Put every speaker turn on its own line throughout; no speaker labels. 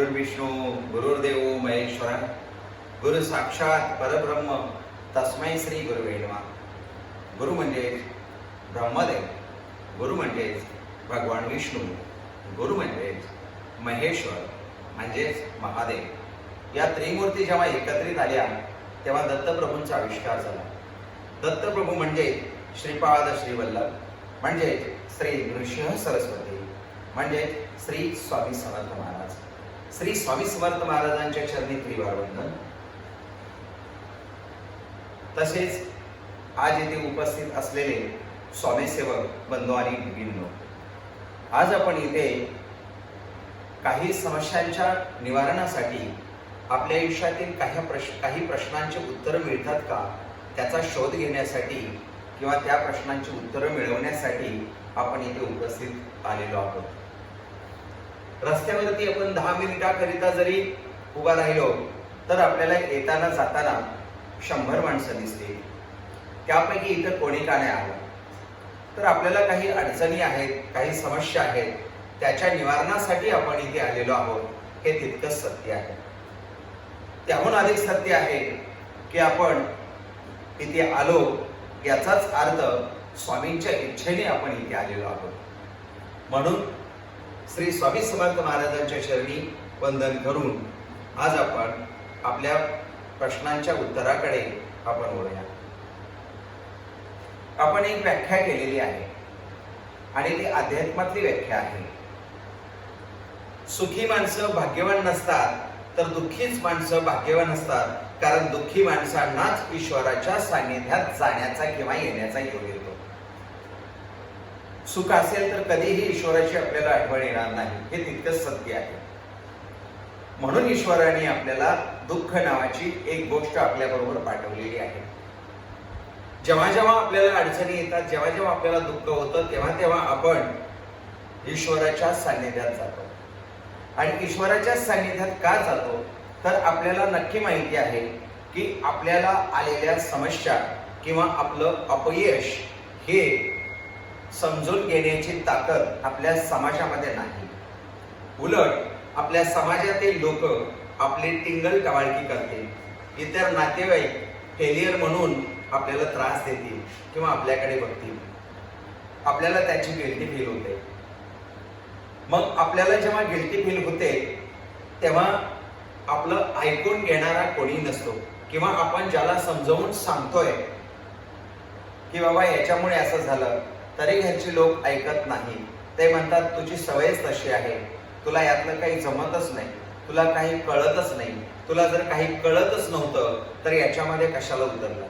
गुरुर्विष्णू गुरुर्देव महेश्वरा गुरु साक्षात परब्रह्म तस्मै श्री गुरुवे नमः. गुरु म्हणजेच ब्रह्मदेव, गुरु म्हणजेच भगवान विष्णू, गुरु म्हणजेच महेश्वर म्हणजेच महादेव. या त्रिमूर्ती जेव्हा एकत्रित आल्या तेव्हा दत्तप्रभूंचा आविष्कार झाला. दत्तप्रभू म्हणजे श्रीपाद श्रीवल्लभ, म्हणजे श्री नृसिंह सरस्वती, म्हणजे श्री स्वामी समर्थ महाराज. श्री स्वामी समर्थ महाराजांच्या चरणी त्रिवार वंदन. तसेच आज येथे उपस्थित असलेले स्वामी सेवक बंधू आणि भगिनींनो, आज आपण इथे काही समस्यांच्या निवारणासाठी आपल्या आयुष्यातील काही प्रश्नांची उत्तरं मिळतात का त्याचा शोध घेण्यासाठी किंवा त्या प्रश्नांची उत्तरं मिळवण्यासाठी आपण इथे उपस्थित आलेलो आहोत. रस्त्यावरती आपण 10 मिनिटाकरिता जरी उभा राहिलो तर आपल्याला येताना जाताना 100 माणसं दिसतील. त्यापैकी इथं कोणी का नाही आलं, तर आपल्याला काही अडचणी आहेत, काही समस्या आहेत, त्याच्या निवारणासाठी आपण इथे आलेलो आहोत. हे तितकंच सत्य आहे. त्याहून अधिक सत्य आहे की आपण इथे आलो याचाच अर्थ स्वामींच्या इच्छेने आपण इथे आलेलो आहोत. म्हणून श्री स्वामी समर्थ महाराजांच्या चरणी वंदन करून आज आपण आपल्या प्रश्नांच्या उत्तराकडे आपण वळूया. आपण एक व्याख्या केलेली आहे आणि ती अध्यात्मातली व्याख्या आहे. सुखी माणसं भाग्यवान नसतात, तर दुःखीच माणसं भाग्यवान असतात, कारण दुःखी माणसांनाच ईश्वराच्या सान्निध्यात जाण्याचा किंवा येण्याचा योग येतो. सुख असेल तर कधीही ईश्वराची आपल्याला आठवण येणार नाही, हे तितकंच सत्य आहे. म्हणून ईश्वराने आपल्याला दुःख नावाची एक गोष्ट आपल्या बरोबर पाठवलेली आहे. जेव्हा जेव्हा आपल्याला अडचणी येतात, जेव्हा जेव्हा आपल्याला दुःख होतं, तेव्हा तेव्हा आपण ईश्वराच्या सान्निध्यात जातो. आणि ईश्वराच्या सान्निध्यात का जातो, तर आपल्याला नक्की माहिती आहे की आपल्याला आलेल्या समस्या किंवा आपलं अपयश हे समजून घेण्याची ताकद आपल्या समाजामध्ये नाही. उलट आपल्या समाजातील लोक आपली टिंगल टवाळकी करतील, इतर नातेवाईक फेलियर म्हणून आपल्याला त्रास देतील किंवा आपल्याकडे बघतील. आपल्याला त्याची गिल्टी फील होते. मग आपल्याला जेव्हा गिल्टी फील होते तेव्हा आपलं ऐकून घेणारा कोणी नसतो, किंवा आपण ज्याला समजावून सांगतोय की बाबा याच्यामुळे असं झालं, तरी घरचे लोक ऐकत नाही. ते म्हणतात तुझी सवयच तशी आहे, तुला यातलं काही जमतच नाही, तुला काही कळतच नाही, तुला जर काही कळतच नव्हतं तर याच्यामध्ये कशाला उतरलं.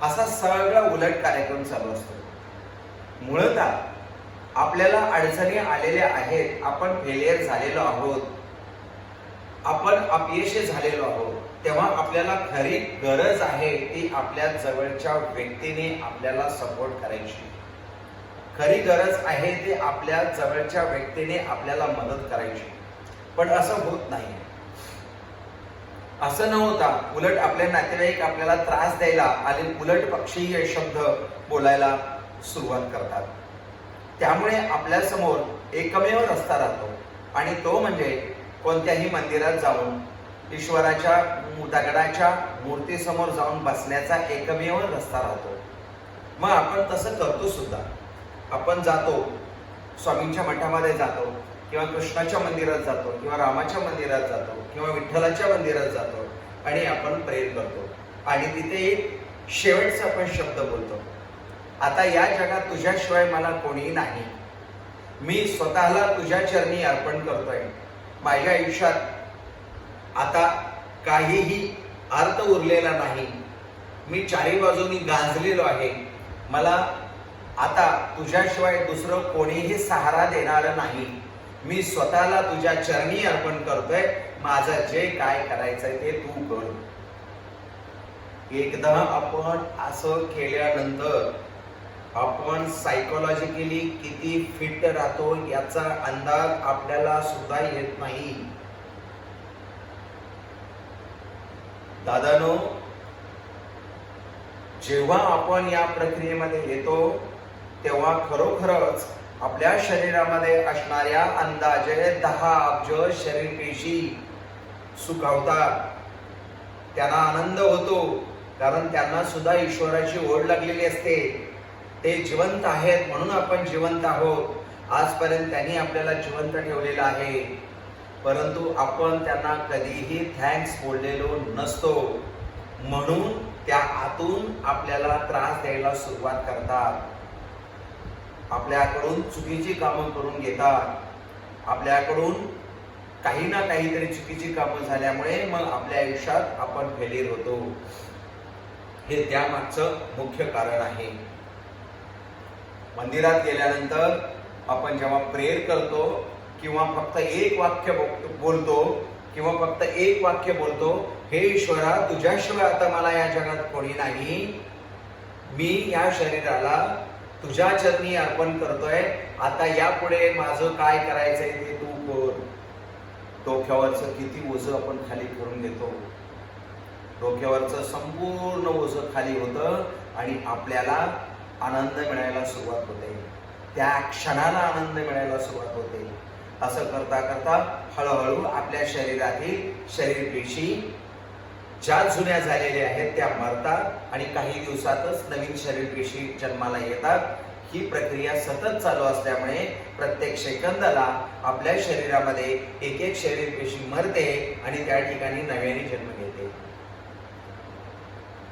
असा सगळा उलट कार्यक्रम चालू असतो. मुळतः आपल्याला अडचणी आलेल्या आहेत, आपण फेलियर झालेलो आहोत, आपण अपयशी झालेलो आहोत, तेव्हा आपल्याला खरी गरज आहे ती आपल्या जवळच्या व्यक्तीने आपल्याला सपोर्ट करायची. खरी गरज आहे ती आपल्या जवळच्या व्यक्तीने आपल्याला मदत करायची. पण असं होत नाही. असं न होता उलट आपले नातेवाईक आपल्याला त्रास द्यायला आणि उलट पक्षीय शब्द बोलायला सुरुवात करतात. त्यामुळे आपल्या समोर एकमेव रस्ता राहतो आणि तो म्हणजे कोणत्याही मंदिरात जाऊन ईश्वराच्या दगडाच्या मूर्तीसमोर जाऊन बसण्याचा एकमेव रस्ता राहतो. मग आपण तसं करतो सुद्धा. आपण जातो, स्वामींच्या मठामध्ये जातो, किंवा कृष्णाच्या मंदिरात जातो, किंवा रामाच्या मंदिरात जातो, किंवा विठ्ठलाच्या मंदिरात जातो आणि आपण प्रेर करतो. आणि तिथे एक शेवटचा आपण शब्द बोलतो, आता या जगात तुझ्याशिवाय मला कोणीही नाही, मी स्वतःला तुझ्या चरणी अर्पण करतोय. माझ्या आयुष्यात आता काहीही अर्थ उरलेला नाही, मी चारी बाजूनी गांजलेलो आहे, मला आता तुझ्याशिवाय दुसरं कोणीही सहारा देणार नाही, मी स्वतःला तुझ्या चरणी अर्पण करतोय, माझं जे काय करायचंय ते तू कर. एकदा आपण असं केल्यानंतर आपण सायकोलॉजिकली किती फिट राहतो याचा अंदाज आपल्याला सुद्धा येत नाही. दादानो, जेव्हा आपण या प्रक्रियेमध्ये येतो तेव्हा खरोखरच आपल्या शरीरामध्ये असणाऱ्या अंदाजे 10 अब्ज शरीर पेशी सुखावतात, त्यांना आनंद होतो, कारण त्यांना सुद्धा ईश्वराची ओढ लागलेली असते. ते जिवंत आहेत म्हणून आपण जिवंत आहोत. आजपर्यंत त्यांनी आपल्याला जिवंत ठेवलेलं आहे, परंतु आपण त्यांना कधीही थँक्स बोललेलो नसतो. म्हणून त्या आतून आपल्याला त्रास द्यायला सुरुवात करतात, आपल्याकडून चुकीची कामं करून घेतात. आपल्याकडून काही ना काहीतरी चुकीची कामं झाल्यामुळे मग आपल्या आयुष्यात आपण फेलियर होतो. हे त्यामागचं मुख्य कारण आहे. मंदिरात गेल्यानंतर आपण जेव्हा प्रेयर करतो किंवा फक्त एक वाक्य बोलतो किंवा फक्त एक वाक्य बोलतो, हे ईश्वरा, तुझ्याशिवाय आता मला या जगात कोणी नाही, मी या शरीराला तुझ्या चरणी अर्पण करतोय, आता यापुढे माझं काय करायचंय ते तू कर. डोक्यावरचं किती ओझं आपण खाली करून घेतो. डोक्यावरचं संपूर्ण ओझं खाली होतं आणि आपल्याला आनंद मिळायला सुरुवात होते. त्या क्षणाला आनंद मिळायला सुरुवात होते. असं करता करता हळूहळू आपल्या शरीरातील शरीर पेशी ज्या जुन्या झालेल्या आहेत त्या मरतात आणि काही दिवसातच नवीन शरीर पेशी जन्माला येतात. ही प्रक्रिया सतत चालू असल्यामुळे प्रत्येक सेकंदाला आपल्या शरीरामध्ये एक एक शरीर पेशी मरते आणि त्या ठिकाणी नव्याने जन्म घेते.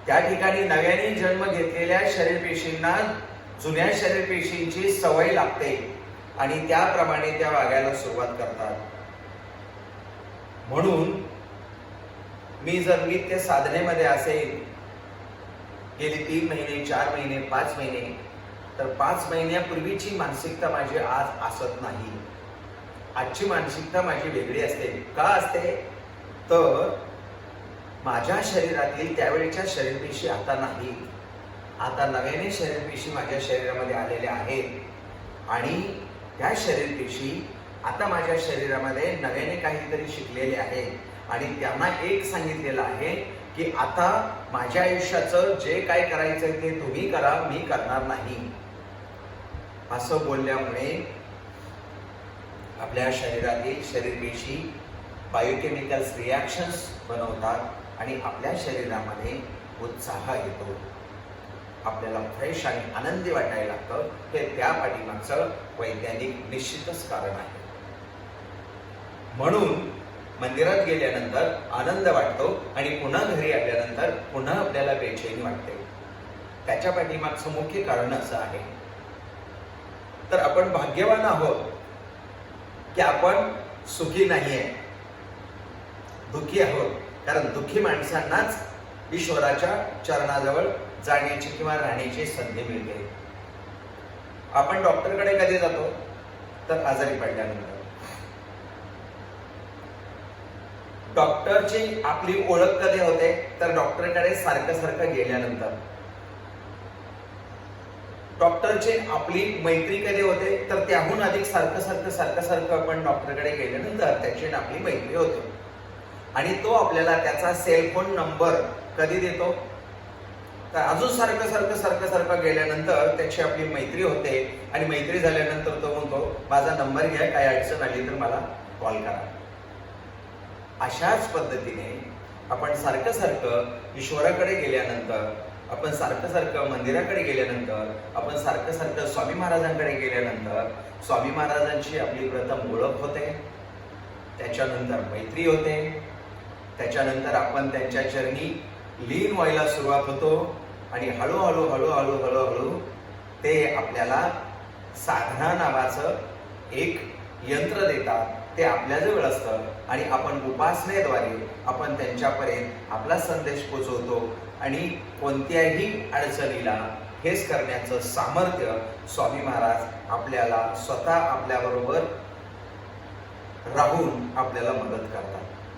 त्या ठिकाणी नव्याने जन्म घेतलेल्या शरीर पेशींना जुन्या शरीर पेशींची सवय लागते आणि त्याप्रमाणे त्या वागायला सुरुवात करतात. म्हणून मी जर नित्य साधनेमध्ये असेल गेली 3 महिने, 4 महिने, 5 महिने, तर 5 महिन्यापूर्वीची मानसिकता माझी आज असत नाही. आजची मानसिकता माझी वेगळी असते. का असते? तर माझ्या शरीरातील त्यावेळेच्या शरीरपेशी आता नाही. आता नव्याने शरीरपेशी माझ्या शरीरामध्ये आलेल्या आहेत आणि त्या शरीरपेशी आता माझ्या शरीरामध्ये नव्याने काहीतरी शिकलेले आहेत आणि त्यांना एक सांगितलेलं आहे की आता माझ्या आयुष्याचं जे काय करायचंय ते तुम्ही करा, मी करणार नाही. असं बोलल्यामुळे आपल्या शरीरातील शरीरपेशी बायोकेमिकल्स रिॲक्शन्स बनवतात आणि आपल्या शरीरामध्ये उत्साह येतो. आपल्याला फ्रेश आणि आनंदी वाटायला लागतं. हे त्या पाठीमागचं वैज्ञानिक निश्चितच कारण आहे. म्हणून मंदिरात गेल्यानंतर आनंद वाटतो आणि पुन्हा घरी आल्यानंतर पुन्हा आपल्याला बेचैनी वाटते. त्याच्या पाठीमागचं मुख्य कारण असं आहे. तर आपण भाग्यवान आहोत की आपण सुखी नाहीये, दुःखी आहोत. कारण दुःखी माणसांनाच ईश्वराच्या चरणाजवळ जाण्याची किंवा राहण्याची संधी मिळते. आपण डॉक्टरकडे कधी जातो? तर आजारी पडल्यानंतर. डॉक्टरची आपली ओळख कधी होते? तर डॉक्टरकडे सारखं सारखं गेल्यानंतर. डॉक्टरची आपली मैत्री कधी होते? तर त्याहून अधिक सारखं सारखं आपण डॉक्टरकडे गेल्यानंतर त्याची आपली मैत्री होते. आणि तो आपल्याला त्याचा सेलफोन नंबर कधी देतो? तर अजून सारखं गेल्यानंतर त्याची आपली मैत्री होते आणि मैत्री झाल्यानंतर तो म्हणतो, माझा नंबर घ्या, काय अडचण आली तर मला कॉल करा. अशाच पद्धतीने आपण सारखं ईश्वराकडे गेल्यानंतर, आपण सारखं मंदिराकडे गेल्यानंतर, आपण सारखं स्वामी महाराजांकडे गेल्यानंतर स्वामी महाराजांची आपली प्रथम ओळख होते, त्याच्यानंतर मैत्री होते, त्याच्यानंतर आपण त्यांच्या चरणी लीन व्हायला सुरुवात होतो आणि हळूहळू ते आपल्याला साधना नावाचं एक यंत्र देतात. ते आपल्याजवळ असतं आणि आपण उपासनेद्वारे आपण त्यांच्यापर्यंत आपला संदेश पोहोचवतो आणि कोणत्याही अडचणीला फेस करण्याचं सामर्थ्य स्वामी महाराज आपल्याला स्वतः आपल्याबरोबर राहून आपल्याला मदत करतात.